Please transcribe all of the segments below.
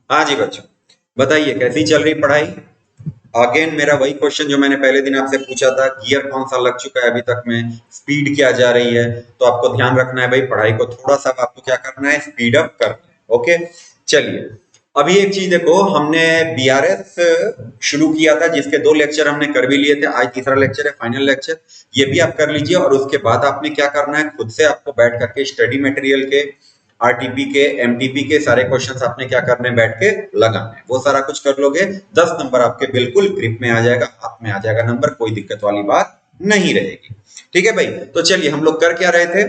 हाँ जी बच्चों, बताइए कैसी चल रही पढ़ाई। अगेन मेरा वही क्वेश्चन जो मैंने पहले दिन आपसे पूछा था, गियर कौन सा लग चुका है अभी तक में, स्पीड क्या जा रही है। तो आपको ध्यान रखना है भाई, पढ़ाई को थोड़ा सा आपको क्या करना है, स्पीड अप करना है। ओके, चलिए। अभी एक चीज देखो, हमने बीआरएस शुरू किया था जिसके 2 लेक्चर हमने कर भी लिए थे, आज तीसरा लेक्चर है, फाइनल लेक्चर। ये भी आप कर लीजिए और उसके बाद आपने क्या करना है, खुद से आपको बैठ करके स्टडी मटेरियल के, आरटीपी के, एमटीपी के सारे क्वेश्चंस आपने क्या करने बैठ के लगाने हैं। वो सारा कुछ कर लोगे, 10 नंबर आपके बिल्कुल ग्रिप में आ जाएगा, हाथ में आ जाएगा नंबर, कोई दिक्कत वाली बात नहीं रहेगी। ठीक है भाई, तो चलिए हम लोग कर क्या रहे थे।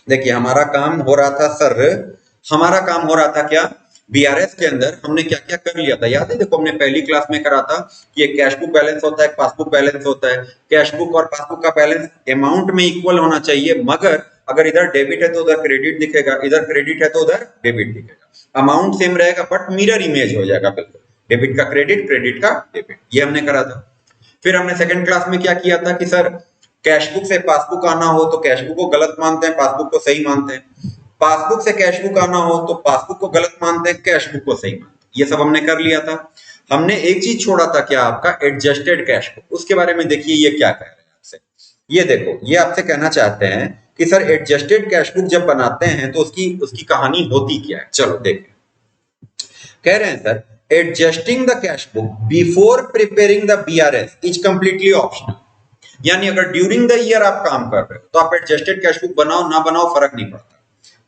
देखिए हमारा काम हो रहा था सर, हमारा काम हो रहा था क्या, बीआरएस के अंदर हमने क्या क्या कर लिया था याद है। देखो हमने पहली क्लास में करा था कि एक कैश बुक बैलेंस होता है, एक पासबुक बैलेंस होता है। कैश बुक और पासबुक का बैलेंस अमाउंट में इक्वल होना चाहिए, मगर अगर इधर डेबिट है तो उधर क्रेडिट दिखेगा, इधर क्रेडिट है तो उधर डेबिट दिखेगा। अमाउंट सेम रहेगा बट मिरर इमेज हो जाएगा बिल्कुल, डेबिट का क्रेडिट, क्रेडिट का डेबिट, ये हमने करा था। फिर हमने सेकंड क्लास में क्या किया था कि सर कैशबुक से पासबुक आना हो तो कैशबुक को गलत मानते हैं, पासबुक को सही मानते हैं। पासबुक से कैशबुक आना हो तो पासबुक को गलत मानते हैं, कैशबुक को सही मानते हैं। ये सब हमने कर लिया था। हमने एक चीज छोड़ा था क्या, आपका एडजस्टेड कैशबुक। उसके बारे में देखिए ये क्या कह रहे हैं आपसे। ये देखो, ये आपसे कहना चाहते हैं कि सर एडजस्टेड कैशबुक जब बनाते हैं तो उसकी उसकी कहानी होती क्या है। चलो देखें, कह रहे हैं sir adjusting the cash book before preparing the BRS is completely optional. यानी अगर ड्यूरिंग द ईयर आप काम कर रहे हो तो आप एडजस्टेड कैश बुक बनाओ ना बनाओ फर्क नहीं पड़ता।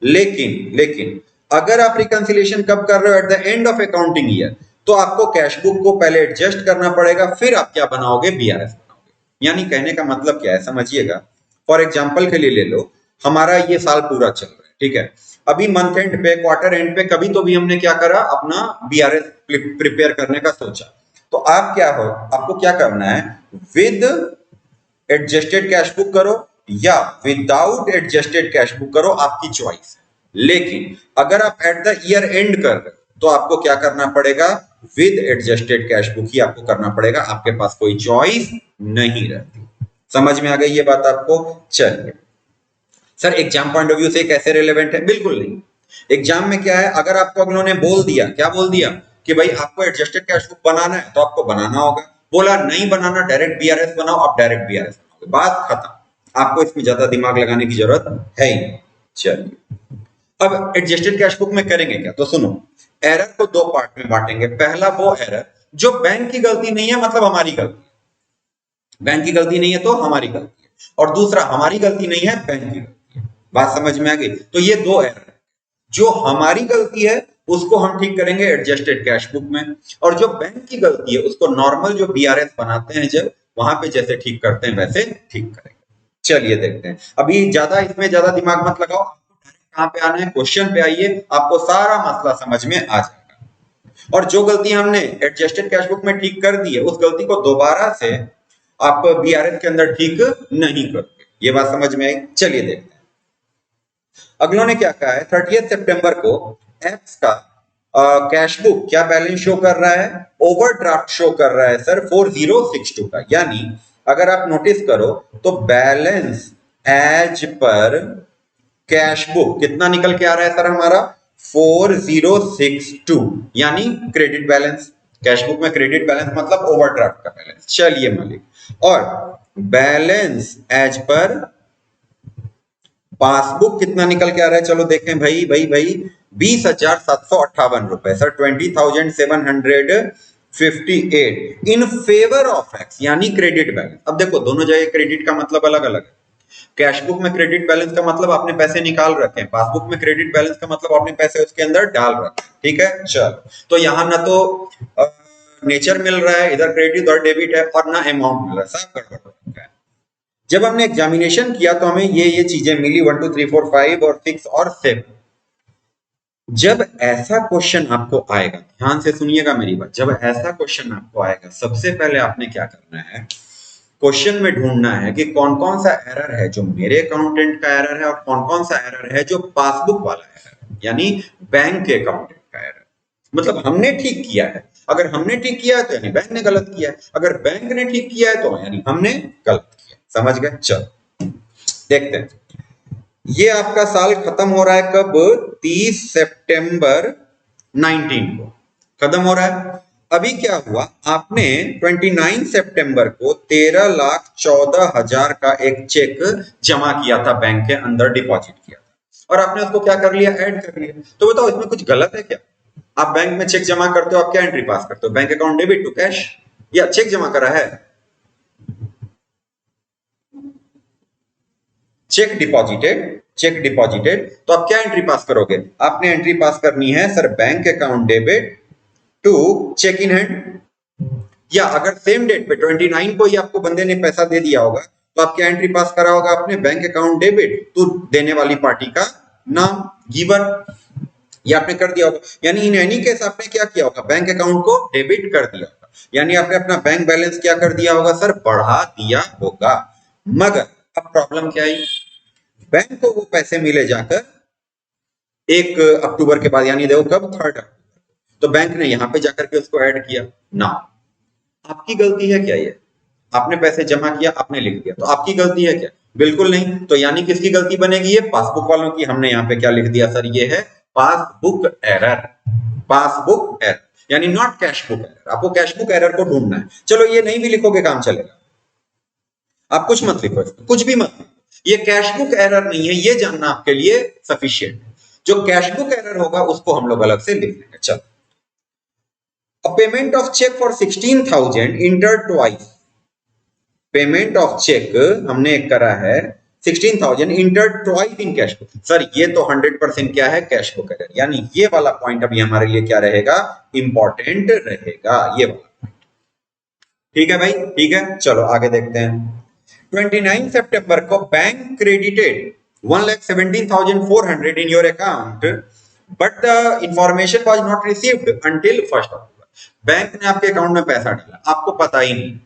लेकिन अगर आप रिकंसिलिएशन कब कर रहे हो, at the end of accounting year, तो आपको कैश बुक को पहले एडजस्ट करना पड़ेगा, फिर आप क्या बनाओगे, बीआरएस बनाओगे। यानी कहने का मतलब क्या है समझिएगा। फॉर एग्जाम्पल के लिए ले लो, हमारा ये साल पूरा चल रहा है, ठीक है। अभी मंथ एंड पे, क्वार्टर एंड पे कभी तो भी हमने क्या करा, अपना बीआरएस प्रिपेयर करने का सोचा। तो आप क्या हो, आपको क्या करना है, विद एडजस्टेड कैश बुक करो या विदाउट एडजस्टेड कैश बुक करो, आपकी चॉइस है। लेकिन अगर आप एट द ईयर एंड कर रहे हो तो आपको क्या करना पड़ेगा, विद एडजस्टेड कैश बुक ही आपको करना पड़ेगा, आपके पास कोई चॉइस नहीं रहती। समझ में आ गई ये बात आपको। चलिए sir exam point of view से कैसे रिलेवेंट है, बिल्कुल नहीं। एग्जाम में क्या है, अगर आपको अगलों ने बोल दिया, क्या बोल दिया कि भाई आपको एडजस्टेड कैश बुक बनाना है तो आपको बनाना होगा। बोला नहीं बनाना, डायरेक्ट बीआरएस बनाओ, आप डायरेक्ट बीआरएस बनाओगे, बात खत्म। आपको इसमें ज्यादा दिमाग लगाने की जरूरत है ही नहीं। चलिए अब एडजस्टेड कैश बुक में करेंगे क्या, तो सुनो, एरर को 2 पार्ट में बांटेंगे। पहला वो एरर जो बैंक की गलती नहीं है, मतलब हमारी गलती, बैंक की गलती नहीं है तो हमारी गलती है, और दूसरा हमारी गलती नहीं है, बैंक की गलती है। बात समझ में आ गई। तो ये 2 एरर है। जो हमारी गलती है उसको हम ठीक करेंगे एडजस्टेड कैश बुक में, और जो बैंक की गलती है उसको नॉर्मल जो बीआरएस बनाते हैं जब, वहां पे जैसे ठीक करते हैं वैसे ठीक करेंगे। चलिए देखते हैं। अभी ज्यादा इसमें ज्यादा दिमाग मत लगाओ, आपको डायरेक्ट कहां पे आना है, क्वेश्चन पे आइए, आपको सारा मसला समझ में आ जाएगा। और जो गलती हमने एडजस्टेड कैश बुक में ठीक कर दी है, उस गलती को दोबारा से आप बीआरएस के अंदर ठीक नहीं करते। ये बात समझ में आई। चलिए देखते हैं अगलों ने क्या कहा है। 30 सितंबर को एप्स का कैश बुक क्या बैलेंस शो कर रहा है, ओवरड्राफ्ट शो कर रहा है सर 4062 का। यानी अगर आप नोटिस करो तो balance as per cash book कितना निकल के आ रहा है सर हमारा, 4062, यानी क्रेडिट बैलेंस। कैश बुक में क्रेडिट बैलेंस मतलब ओवरड्राफ्ट का बैलेंस। चलिए मालिक, और बैलेंस एज पर पासबुक कितना निकल के आ रहा है, चलो देखें भाई भाई भाई, 20,758 रुपए sir, 20,758 in favour of x, यानी क्रेडिट बैलेंस। अब देखो दोनों जगह क्रेडिट का मतलब अलग अलग है। कैश बुक में क्रेडिट बैलेंस का मतलब आपने पैसे निकाल रखे हैं, पासबुक में क्रेडिट बैलेंस का मतलब आपने पैसे उसके अंदर डाल रखे हैं। ठीक है, चलो तो यहां ना तो नेचर मिल रहा है, इधर क्रेडिट और डेबिट है, और ना अमाउंट मिल रहा है, सब गड़बड़ हो रखा है। जब हमने एग्जामिनेशन किया तो हमें ये चीजें मिली 1 2 3 4 5 और 6 और 7। जब ऐसा क्वेश्चन आपको आएगा, ध्यान से सुनिएगा मेरी बात, जब ऐसा क्वेश्चन आपको आएगा सबसे पहले आपने क्या करना है, क्वेश्चन में ढूंढना है कि कौन कौन सा एरर है जो मेरे अकाउंटेंट का एरर है और कौन कौन सा एरर है जो पासबुक वाला एरर है, यानी बैंक के अकाउंटेंट का एरर। मतलब हमने ठीक किया है, अगर हमने ठीक किया है तो यानी बैंक ने गलत किया है, अगर बैंक ने ठीक किया है तो यानी हमने गलत किया। समझ गए। चलो देखते हैं। ये आपका साल खत्म हो रहा है कब, 30 सितंबर 19 को खत्म हो रहा है। अभी क्या हुआ, आपने 29 सितंबर को 13,14,000 का एक चेक जमा किया था, बैंक के अंदर डिपॉजिट किया था और आपने उसको क्या कर लिया, ऐड कर लिया। तो बताओ इसमें कुछ गलत है क्या? आप बैंक में चेक जमा करते हो, आप क्या एंट्री पास करते हो, bank account debit to cash या चेक जमा करा है, चेक डिपॉजिटेड। तो आप क्या एंट्री पास करोगे, आपने एंट्री पास करनी है sir bank account debit to cheque in hand. या अगर सेम डेट पे 29 को ही आपको बंदे ने पैसा दे दिया होगा तो आप क्या एंट्री पास करा होगा, आपने बैंक अकाउंट डेबिट टू देने वाली पार्टी का नाम गिवर, ये आपने कर दिया होगा। यानी इन एनी केस आपने क्या किया होगा, बैंक अकाउंट को डेबिट कर दिया होगा, यानी आपने अपना बैंक बैलेंस क्या कर दिया होगा सर, बढ़ा दिया होगा। मगर अब प्रॉब्लम क्या आई, बैंक को वो पैसे मिले जाकर 1 अक्टूबर के बाद, यानी देखो कब, 3 अक्टूबर। तो बैंक ने यहां पे जाकर के उसको ऐड किया ना, आपकी गलती है क्या ये? आपने पैसे जमा किया, आपने लिख दिया, तो आपकी गलती है क्या? बिल्कुल नहीं। तो यानी किसकी गलती बनेगी, ये पासबुक वालों की। हमने यहाँ पे क्या लिख दिया सर, ये है पासबुक एरर, पासबुक एरर यानी नॉट कैश बुक एरर। आपको कैश बुक एरर को ढूंढना है। चलो ये नहीं भी लिखोगे काम चलेगा, आप कुछ मत लिखो, कुछ भी मत लिखो, ये कैश बुक एरर नहीं है, ये जानना आपके लिए सफिशियंट है। जो कैश बुक एरर होगा उसको हम लोग अलग से लिख लेंगे। चलो, a payment of check for 16,000 entered twice, payment of cheque हमने एक करा है 16,000 entered twice in cash book. Sir ये तो 100% क्या है, कैश बुक एरर। यानी ये वाला पॉइंट अभी हमारे लिए क्या रहेगा, इंपॉर्टेंट रहेगा ये वाला। ठीक है भाई, ठीक है, चलो आगे देखते हैं। 29 सितंबर को bank credited 1,17,400 in your account, but the information was not received until 1st October। Bank ने आपके अकाउंट में पैसा डाला, आपको पता ही नहीं,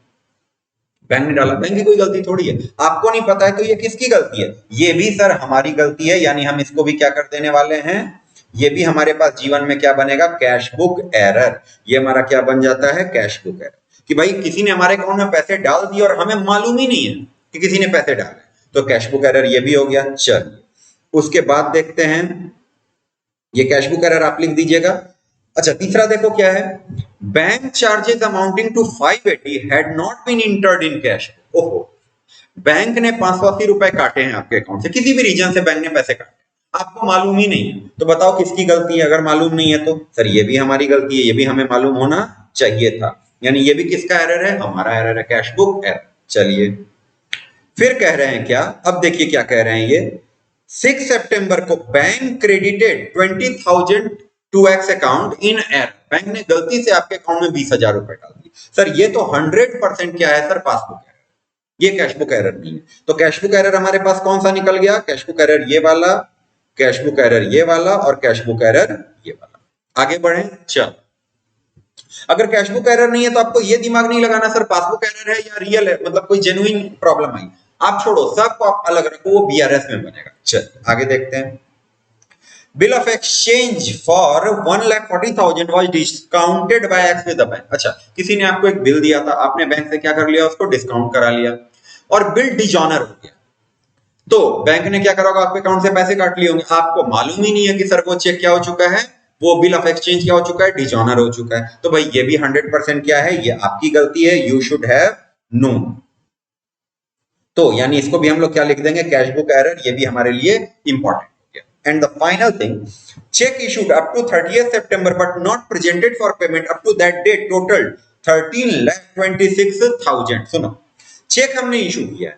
बैंक ने डाला, बैंक की कोई गलती थोड़ी है, आपको नहीं पता है तो ये किसकी गलती है, ये भी सर हमारी गलती है। यानी हम इसको भी क्या कर देने वाले हैं, ये भी हमारे पास जीवन में क्या बनेगा, कैश बुक एरर। ये हमारा क्या बन जाता है, कैश बुक एरर, कि भाई किसी ने हमारे अकाउंट में पैसे डाल दिए और हमें मालूम ही नहीं है कि किसी ने पैसे डाले, तो कैश बुक एरर ये भी हो गया। चलिए उसके बाद देखते हैं, ये कैश बुक एरर आप लिख दीजिएगा। अच्छा तीसरा देखो क्या है, bank charges amounting to 580 had not been entered in cash. ओहो, बैंक ने 580 रुपए काटे हैं आपके अकाउंट से, किसी भी रीजन से बैंक ने पैसे काटे, आपको मालूम ही नहीं है, तो बताओ किसकी गलती है? अगर मालूम नहीं है तो सर ये भी हमारी गलती है, ये भी हमें मालूम होना चाहिए था। यानी ये भी किसका एरर है, हमारा एरर है, कैश बुक एरर। चलिए फिर कह रहे हैं क्या, अब देखिए क्या कह रहे हैं ये, 6 सितंबर को bank credited 20,000 to X account in error. Bank ने गलती से आपके अकाउंट में 20,000 रुपए डाल दिए। सर ये तो 100% क्या है सर, पासबुक एरर, ये कैश बुक एरर नहीं है। तो कैश बुक एरर हमारे पास कौन सा निकल गया, कैश बुक एरर ये वाला, कैश बुक एरर ये वाला और कैश बुक एरर ये वाला। आगे बढ़े, चल अगर कैश बुक एरर नहीं है तो आपको ये दिमाग नहीं लगाना सर पासबुक एरर है या रियल है, मतलब कोई जेन्युइन प्रॉब्लम आई, आप छोड़ो, सबको आप अलग रखो, वो बीआरएस में बनेगा। चल आगे देखते हैं, bill of exchange for 1,40,000 was discounted by X with the bank. अच्छा किसी ने आपको एक बिल दिया था, आपने बैंक से क्या कर लिया, उसको डिस्काउंट करा लिया और बिल डिजॉनर हो गया, तो बैंक ने क्या करा होगा, आपके अकाउंट से पैसे काट लिए होंगे, आपको मालूम ही नहीं है कि सर वो चेक क्या हो चुका है, वो बिल ऑफ एक्सचेंज क्या हो चुका है, डिजॉनर हो चुका है। तो भाई ये भी 100% क्या है, ये आपकी गलती है, यू शुड हैव नोन। तो यानी इसको भी हम लोग क्या लिख देंगे, कैश बुक एरर, ये भी हमारे लिए इंपॉर्टेंट हो गया। And the final thing, cheque issued up to 30th सितंबर but not presented for payment up to that date total 13,26,000। सुनो, चेक हमने इशू किया है,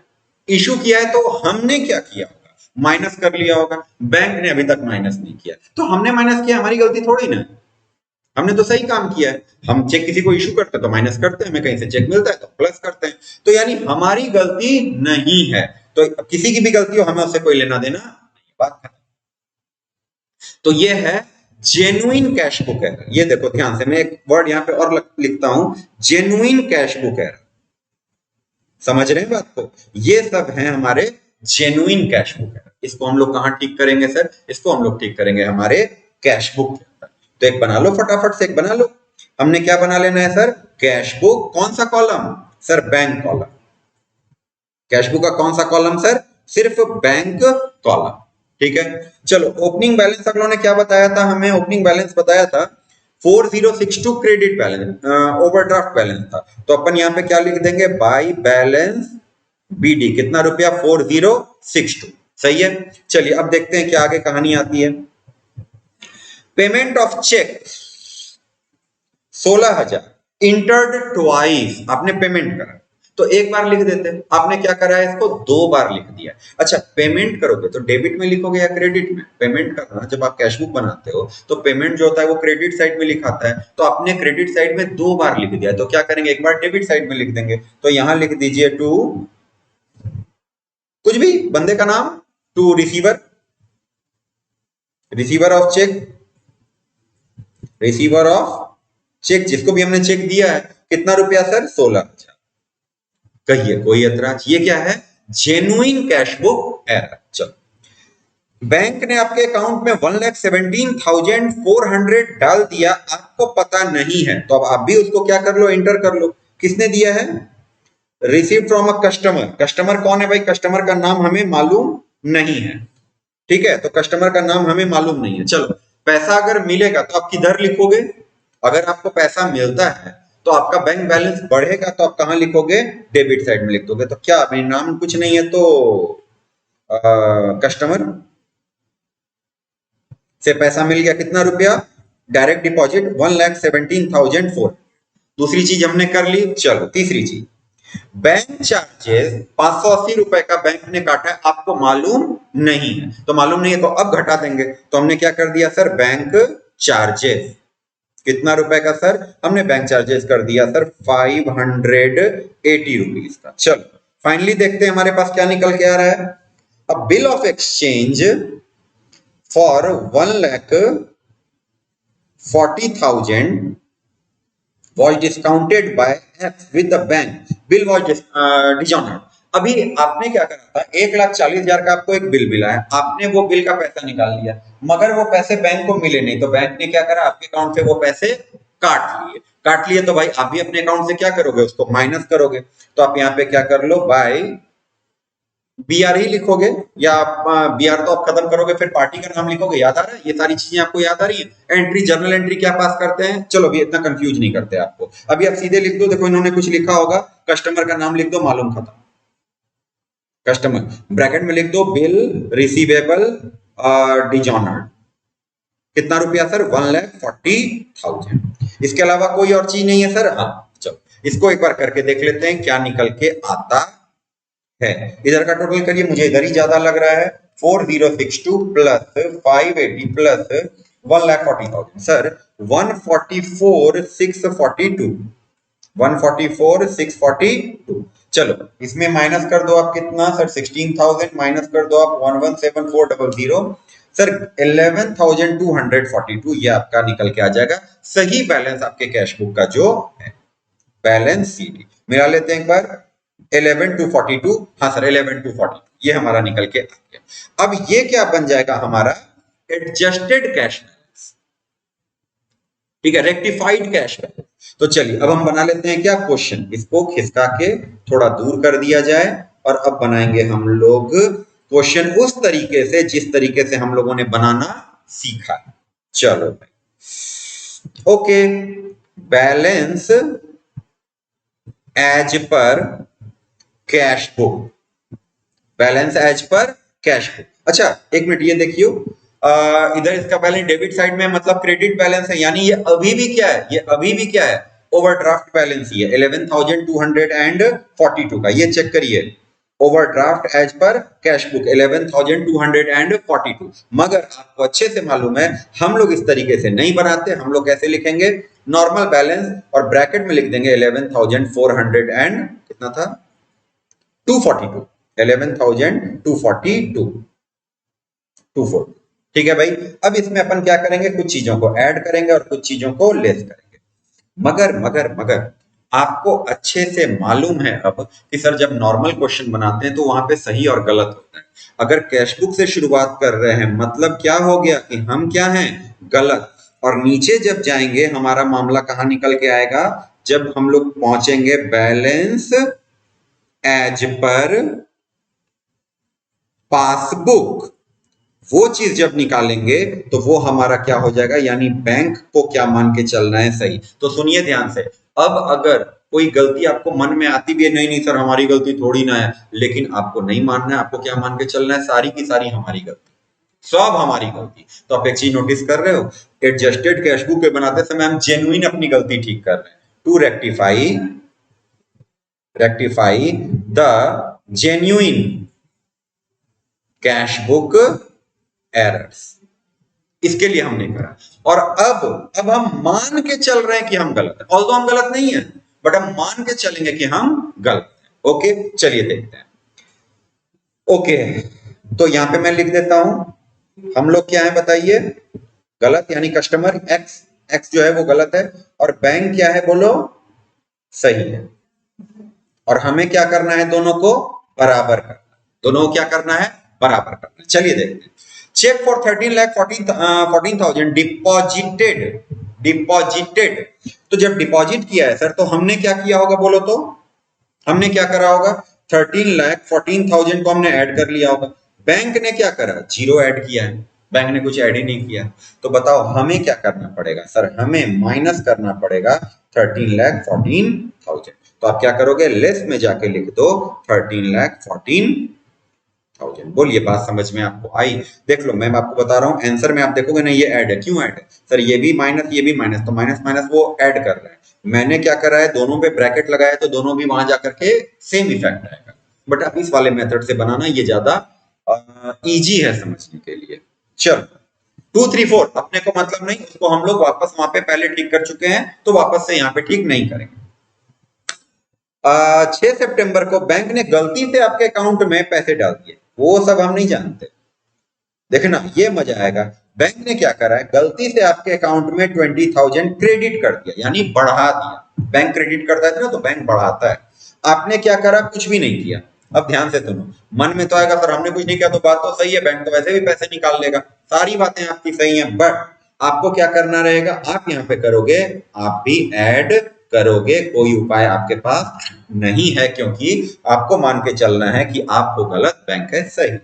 इशू किया है तो हमने क्या किया होगा, माइनस कर लिया होगा, बैंक ने अभी तक माइनस नहीं किया, तो हमने माइनस किया, हमारी गलती थोड़ी ना, हमने तो सही काम किया है। हम चेक किसी को इशू करते हैं तो माइनस करते हैं, हमें कहीं से चेक मिलता है तो प्लस करते हैं, तो यानी हमारी गलती नहीं है। तो किसी की भी गलती हो, हमें उससे कोई लेना देना नहीं, बात खत्म। तो ये है जेन्युइन कैश बुक एरर। ये देखो ध्यान से, मैं एक वर्ड यहां पे और लिखता हूं, जेन्युइन कैश बुक एरर, समझ रहे हैं बात को, ये सब है हमारे जेन्युइन कैश बुक एरर। इसको हम लोग कहां ठीक करेंगे सर, इसको हम लोग ठीक करेंगे हमारे कैश बुक के अंदर। तो एक बना लो फटाफट से, एक बना लो। हमने क्या बना लेना है सर, कैश बुक, कौन सा column sir, bank column. Cash book का कौन सा कॉलम सर, सिर्फ बैंक कॉलम, ठीक है, चलो ओपनिंग बैलेंस अगलों ने क्या बताया था हमें, ओपनिंग बैलेंस बताया था 4062 क्रेडिट बैलेंस, ओवरड्राफ्ट बैलेंस था। तो अपन यहाँ पे क्या लिख देंगे, बाई बैलेंस बीडी, कितना रुपया 4062, सही है। चलिए अब देखते हैं क्या आगे कहानी आती है। Payment of cheque 16,000 entered twice, आपने पेमेंट करा तो एक बार लिख देते, आपने क्या करा है, इसको दो बार लिख दिया। अच्छा, पेमेंट करोगे तो डेबिट में लिखोगे या क्रेडिट में? पेमेंट करना, जब आप कैश बुक बनाते हो तो पेमेंट जो होता है वो क्रेडिट साइड में लिखाता है, तो आपने क्रेडिट साइड में दो बार लिख दिया, तो क्या करेंगे, एक बार डेबिट साइड में लिख देंगे। तो यहां लिख दीजिए टू, कुछ भी बंदे का नाम, to receiver, receiver of cheque, receiver of cheque, जिसको भी हमने चेक दिया है, कितना रुपया सर, 16,000। कहिए कोई ऐतराज, ये क्या है, जेन्युइन कैश बुक एरर। चलो, बैंक ने आपके अकाउंट में 1,17,400 डाल दिया, आपको पता नहीं है, तो अब आप भी उसको क्या कर लो, एंटर कर लो। किसने दिया है, receive from a customer. Customer कौन है भाई, कस्टमर का नाम हमें मालूम नहीं है, ठीक है, तो कस्टमर का नाम हमें मालूम नहीं है। चलो, पैसा अगर मिलेगा तो आप किधर लिखोगे, अगर आपको पैसा मिलता है तो आपका बैंक बैलेंस बढ़ेगा, तो आप कहां लिखोगे, डेबिट साइड में लिख दोगे। तो क्या अभी नाम कुछ नहीं है तो कस्टमर से पैसा मिल गया, कितना रुपया, डायरेक्ट डिपॉजिट 1,17,400। दूसरी चीज हमने कर ली। चलो तीसरी चीज, बैंक चार्जेस 580 रुपए का बैंक ने काटा है, आपको मालूम नहीं है, तो मालूम नहीं है तो अब घटा देंगे। तो हमने क्या कर दिया सर, बैंक चार्जेस, कितना रुपए का सर, हमने बैंक चार्जेस कर दिया सर 580 रुपीज का। चलो फाइनली देखते हैं हमारे पास क्या निकल के आ रहा है। अब bill of exchange for 1,40,000 was discounted by X with the bank, bill was dishonored। अभी आपने क्या करा था, 1,40,000 का आपको एक बिल मिला है, आपने वो बिल का पैसा निकाल लिया, मगर वो पैसे बैंक को मिले नहीं, तो बैंक ने क्या करा, आपके अकाउंट से वो पैसे काट लिए। तो भाई आप भी अपने अकाउंट से क्या करोगे, उसको माइनस करोगे। तो आप यहाँ पे क्या कर लो, बाय बीआर ही लिखोगे, या आप बीआर तो आप खत्म करोगे, फिर पार्टी का नाम लिखोगे। याद आ रहा है, ये सारी चीजें आपको याद आ रही है। एंट्री, जर्नल एंट्री क्या पास करते हैं, चलो अभी इतना कंफ्यूज नहीं करते आपको, अभी आप सीधे लिख दो। देखो इन्होंने कुछ लिखा होगा, कस्टमर का नाम लिख दो, मालूम खत्म, कस्टमर ब्रैकेट में लिख दो, बिल रिसीवेबल डिजॉनर्ड, कितना रुपया सर, 1,40,000। इसके अलावा कोई और चीज नहीं है सर। हाँ चलो इसको एक बार करके देख लेते हैं क्या निकल के आता है। इधर का टोटल करिए, मुझे इधर ही ज्यादा लग रहा है, 4062 प्लस 580 प्लस 1,40,000 सर 144,642, 144,642। चलो इसमें माइनस कर दो आप, कितना सर, 16,000 माइनस कर दो आप 117,400 सर 11,242, ये आपका निकल के आ जाएगा सही बैलेंस आपके कैश बुक का जो है। बैलेंस सीडी मिला लेते हैं एक बार, 11,242, हाँ सर 11,242, ये हमारा निकल के आ गया। अब ये क्या बन जाएगा हमारा, एडजस्टेड कैश बैलेंस, ठीक है, रेक्टिफाइड कैश बैलेंस। तो चलिए अब हम बना लेते हैं क्या, क्वेश्चन, इसको खिसका के थोड़ा दूर कर दिया जाए, और अब बनाएंगे हम लोग क्वेश्चन उस तरीके से जिस तरीके से हम लोगों ने बनाना सीखा है। चलो भाई, okay, balance as per cash book, balance as per cash book. अच्छा एक मिनट, ये देखियो, इधर इसका बैलेंस डेबिट साइड में, मतलब क्रेडिट बैलेंस है, यानी ये अभी भी क्या है, ये अभी भी क्या है, ओवरड्राफ्ट बैलेंस ही है, 11,242 का। ये चेक करिए, overdraft as per cash book 11,242। मगर आपको अच्छे से मालूम है हम लोग इस तरीके से नहीं बनाते, हम लोग कैसे लिखेंगे, नॉर्मल बैलेंस और ब्रैकेट में लिख देंगे 11,400 एंड कितना था, 242, 11,242, 242। ठीक है भाई, अब इसमें अपन क्या करेंगे, कुछ चीजों को ऐड करेंगे और कुछ चीजों को लेस करेंगे। मगर आपको अच्छे से मालूम है अब कि सर जब नॉर्मल क्वेश्चन बनाते हैं तो वहां पे सही और गलत होता है। अगर कैश बुक से शुरुआत कर रहे हैं मतलब क्या हो गया कि हम क्या हैं, गलत, और नीचे जब जाएंगे हमारा मामला कहां निकल के आएगा, जब हम लोग पहुंचेंगे बैलेंस एज पर पासबुक, वो चीज जब निकालेंगे तो वो हमारा क्या हो जाएगा, यानी बैंक को क्या मान के चलना है सही। तो सुनिए ध्यान से, अब अगर कोई गलती आपको मन में आती भी है, नहीं नहीं सर हमारी गलती थोड़ी ना है, लेकिन आपको नहीं मानना है, आपको क्या मान के चलना है, सारी की सारी हमारी गलती, सब हमारी गलती। तो आप एक चीज नोटिस कर रहे हो, एडजस्टेड कैश बुक के बनाते समय हम जेन्युइन अपनी गलती ठीक कर रहे हैं, to rectify the genuine cash book errors, इसके लिए हमने करा। और अब हम मान के चल रहे हैं कि हम गलत हैं, ऑल्दो हम गलत नहीं है, बट हम मान के चलेंगे कि हम गलत हैं। ओके चलिए देखते हैं। ओके तो यहां पे मैं लिख देता हूं, हम लोग क्या है बताइए, गलत यानी कस्टमर एक्स, एक्स जो है वो गलत है, और बैंक क्या है बोलो, सही है। और हमें क्या करना है, दोनों को बराबर करना, दोनों को क्या करना है, बराबर करना। चलिए देखते हैं। Cheque for 13,14,000 deposited. तो जब डिपॉजिट किया है सर, तो हमने क्या किया होगा बोलो तो, हमने क्या करा होगा, 13,14,000 को हमने ऐड कर लिया होगा। बैंक ने क्या करा, जीरो ऐड किया है, बैंक ने कुछ ऐड ही नहीं किया। तो बताओ हमें क्या करना पड़ेगा सर, हमें माइनस करना पड़ेगा 13,14,000। तो आप क्या करोगे, लेस में जाके लिख दो 13,14,000। बोलिए बात समझ में आपको आई। देख लो मैं आपको बता रहा हूं, आंसर में आप देखोगे ना ये ऐड है, क्यों ऐड है सर, ये भी माइनस ये भी माइनस, तो माइनस माइनस वो ऐड कर रहा है। मैंने क्या करा है, दोनों पे ब्रैकेट लगाया, तो दोनों भी वहां जाकर के सेम इफेक्ट आएगा। बट अब इस वाले मेथड से बनाना ये ज्यादा इजी है समझने के लिए। चलो 2, 3, 4 अपने को मतलब नहीं, उसको हम लोग वापस वहां पे पहले ठीक कर चुके हैं, तो वापस से यहाँ पे ठीक नहीं करेंगे। 6 सितंबर को बैंक ने गलती से आपके अकाउंट में पैसे डाल दिए, वो सब हम नहीं जानते। देखना ये मजा आएगा, बैंक ने क्या करा है, गलती से आपके अकाउंट में 20,000 क्रेडिट कर दिया, यानी बढ़ा दिया। बैंक क्रेडिट करता है ना, तो बैंक बढ़ाता है। आपने क्या करा, कुछ भी नहीं किया। अब ध्यान से सुनो, मन में तो आएगा सर हमने कुछ नहीं किया, तो बात तो सही है, बैंक तो वैसे भी पैसे निकाल लेगा, सारी बातें आपकी सही हैं, बट आपको क्या करना रहेगा, आप यहाँ पे करोगे, आप भी ऐड करोगे, कोई उपाय आपके पास नहीं है, क्योंकि आपको मान के चलना है कि आपको गलत, बैंक है सही।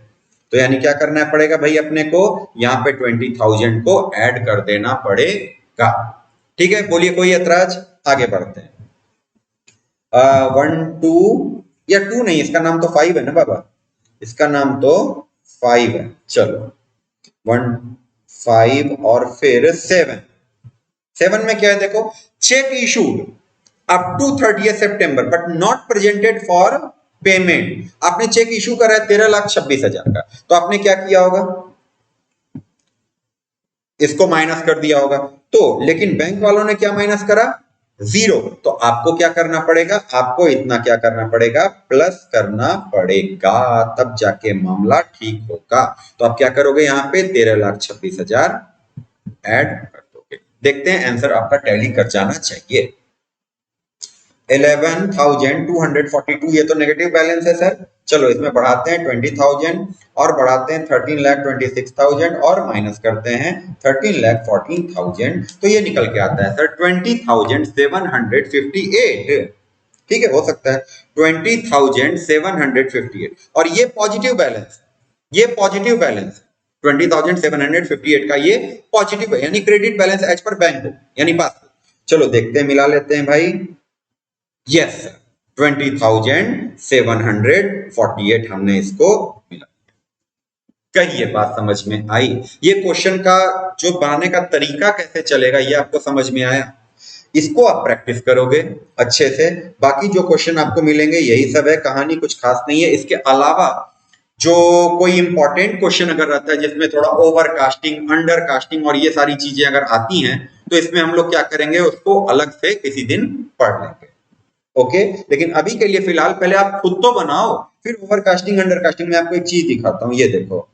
तो यानी क्या करना पड़ेगा भाई, अपने को यहाँ पे 20,000 को ऐड कर देना पड़ेगा। ठीक है, बोलिए कोई ऐतराज, आगे बढ़ते हैं। 1, 2 या 2 नहीं, इसका नाम तो 5 है ना बाबा, इसका नाम तो 5 है। चलो 1, 5 और फिर 7 में क्या है देखो, चेक इशूड अप टू 30 सितंबर but not presented for payment. आपने चेक इशू करा है 13,26,000 का, तो आपने क्या किया होगा, इसको माइनस कर दिया होगा। तो लेकिन बैंक वालों ने क्या माइनस करा, 0। तो आपको क्या करना पड़ेगा, आपको इतना क्या करना पड़ेगा, प्लस करना पड़ेगा, तब जाके मामला ठीक होगा। तो आप क्या करोगे, यहाँ पे 13,26,000 ऐड कर दोगे। देखते हैं आंसर आपका टैली कर जाना चाहिए। 11,242, ये तो नेगेटिव बैलेंस है सर। चलो इसमें बढ़ाते हैं 20,000 और बढ़ाते हैं 13,26,000 और माइनस करते हैं 13,14,000, तो ये निकल के आता है सर 20,758। ठीक है, हो सकता है 20,758, और ये पॉजिटिव बैलेंस, ये पॉजिटिव बैलेंस 20,758 का ये पॉजिटिव है, यानी credit balance as per bank book, यानी पास। चलो देखते हैं, मिला लेते हैं भाई। यस, 20,748 हमने इसको मिला। कहिए बात समझ में आई। ये क्वेश्चन का जो बनाने का तरीका कैसे चलेगा, ये आपको समझ में आया। इसको आप प्रैक्टिस करोगे अच्छे से, बाकी जो क्वेश्चन आपको मिलेंगे यही सब है, कहानी कुछ खास नहीं है। इसके अलावा जो कोई इंपॉर्टेंट क्वेश्चन अगर रहता है जिसमें थोड़ा ओवर कास्टिंग, अंडर कास्टिंग और ये सारी चीजें अगर आती हैं, तो इसमें हम लोग क्या करेंगे, उसको अलग से किसी दिन पढ़ लेंगे। ओके, लेकिन अभी के लिए फिलहाल पहले आप खुद तो बनाओ, फिर ओवरकास्टिंग अंडरकास्टिंग में आपको एक चीज दिखाता हूं, ये देखो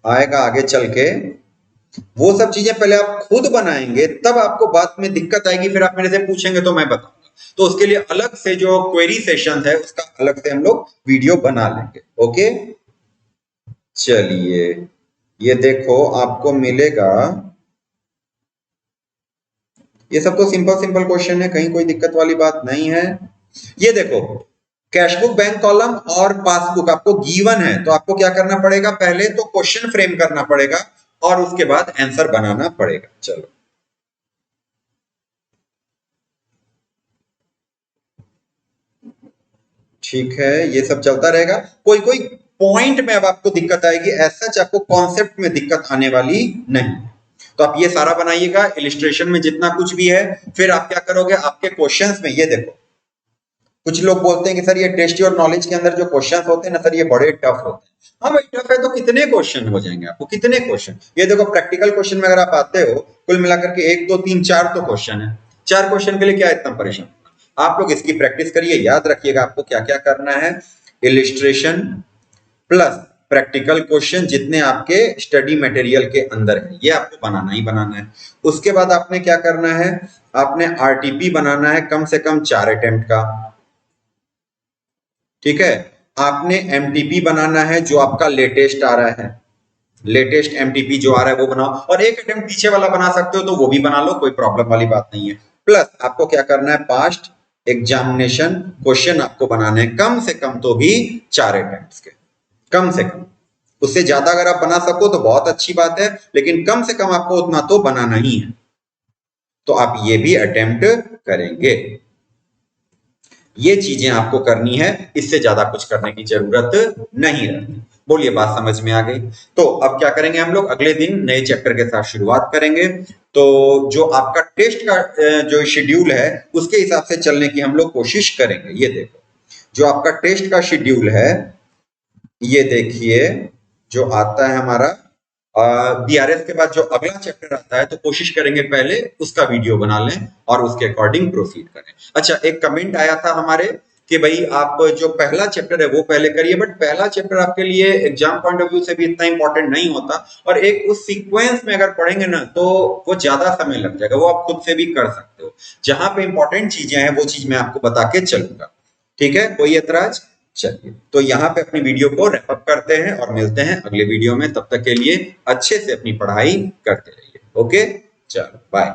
आएगा आगे चल के। वो सब चीजें पहले आप खुद बनाएंगे, तब आपको बात में दिक्कत आएगी, फिर आप मेरे से पूछेंगे तो मैं बताऊंगा। तो उसके लिए अलग से जो क्वेरी सेशन है उसका अलग से हम लोग वीडियो बना लेंगे। ओके चलिए, ये देखो आपको मिलेगा, ये सब तो सिंपल सिंपल क्वेश्चन है, कहीं कोई दिक्कत वाली बात नहीं है। ये देखो कैशबुक बैंक कॉलम और पासबुक आपको गिवन है, तो आपको क्या करना पड़ेगा, पहले तो क्वेश्चन फ्रेम करना पड़ेगा और उसके बाद आंसर बनाना पड़ेगा। चलो ठीक है, ये सब चलता रहेगा। कोई कोई पॉइंट में अब आपको दिक्कत आएगी, ऐसा आपको कॉन्सेप्ट में दिक्कत आने वाली नहीं। तो आप ये सारा बनाइएगा, इलिस्ट्रेशन में जितना कुछ भी है, फिर आप क्या करोगे, आपके क्वेश्चंस में ये देखो, कुछ लोग बोलते हैं कि सर ये टेस्ट योर नॉलेज के अंदर जो क्वेश्चन होते हैं ना सर, ये बड़े टफ होते हैं। हाँ भाई टफ है तो कितने क्वेश्चन हो जाएंगे आपको, कितने क्वेश्चन, ये देखो प्रैक्टिकल क्वेश्चन में अगर आप आते हो, कुल मिलाकर के 1 2 3 4 तो क्वेश्चन है। 4 क्वेश्चन के लिए क्या इतना परेशान, आप लोग इसकी प्रैक्टिस करिए। याद रखिएगा आपको क्या क्या करना है, इलिस्ट्रेशन प्लस प्रैक्टिकल क्वेश्चन जितने आपके स्टडी मटेरियल के अंदर है, ये आपको बनाना ही बनाना है। उसके बाद आपने क्या करना है, आपने आरटीपी बनाना है कम से कम 4 अटेम्प्ट का, ठीक है। आपने एमटीपी बनाना है जो आपका लेटेस्ट आ रहा है, लेटेस्ट एमटीपी जो आ रहा है वो बनाओ, और एक अटेम्प्ट पीछे वाला बना सकते हो तो वो भी बना लो, कोई प्रॉब्लम वाली बात नहीं है। प्लस आपको क्या करना है, पास्ट एग्जामिनेशन क्वेश्चन आपको बनाने हैं कम से कम तो भी 4 अटेम्प्ट के, कम से कम। उससे ज्यादा अगर आप बना सको तो बहुत अच्छी बात है, लेकिन कम से कम आपको उतना तो बनाना ही है, तो आप ये भी अटेम्प्ट करेंगे। ये चीजें आपको करनी है, इससे ज्यादा कुछ करने की जरूरत नहीं रहती। बोलिए बात समझ में आ गई। तो अब क्या करेंगे हम लोग, अगले दिन नए चैप्टर के साथ शुरुआत करेंगे। तो जो आपका टेस्ट का जो शेड्यूल है उसके हिसाब से चलने की हम लोग कोशिश करेंगे। ये देखो जो आपका टेस्ट का शेड्यूल है, ये देखिए जो आता है हमारा बीआरएस के बाद जो अगला चैप्टर आता है, तो कोशिश करेंगे पहले उसका वीडियो बना लें और उसके अकॉर्डिंग प्रोसीड करें। अच्छा एक कमेंट आया था हमारे कि भाई आप जो पहला चैप्टर है वो पहले करिए, बट पहला चैप्टर आपके लिए एग्जाम पॉइंट ऑफ व्यू से भी इतना इंपॉर्टेंट नहीं होता, और एक उस सीक्वेंस में अगर पढ़ेंगे ना तो वो ज्यादा समय लग जाएगा, वो आप खुद से भी कर सकते हो। जहां पे इंपॉर्टेंट चीजें हैं वो चीज मैं आपको बता के चलूंगा, ठीक है, कोई ऐतराज। चलिए तो यहाँ पे अपनी वीडियो को रैप अप करते हैं और मिलते हैं अगले वीडियो में, तब तक के लिए अच्छे से अपनी पढ़ाई करते रहिए। ओके चलो बाय।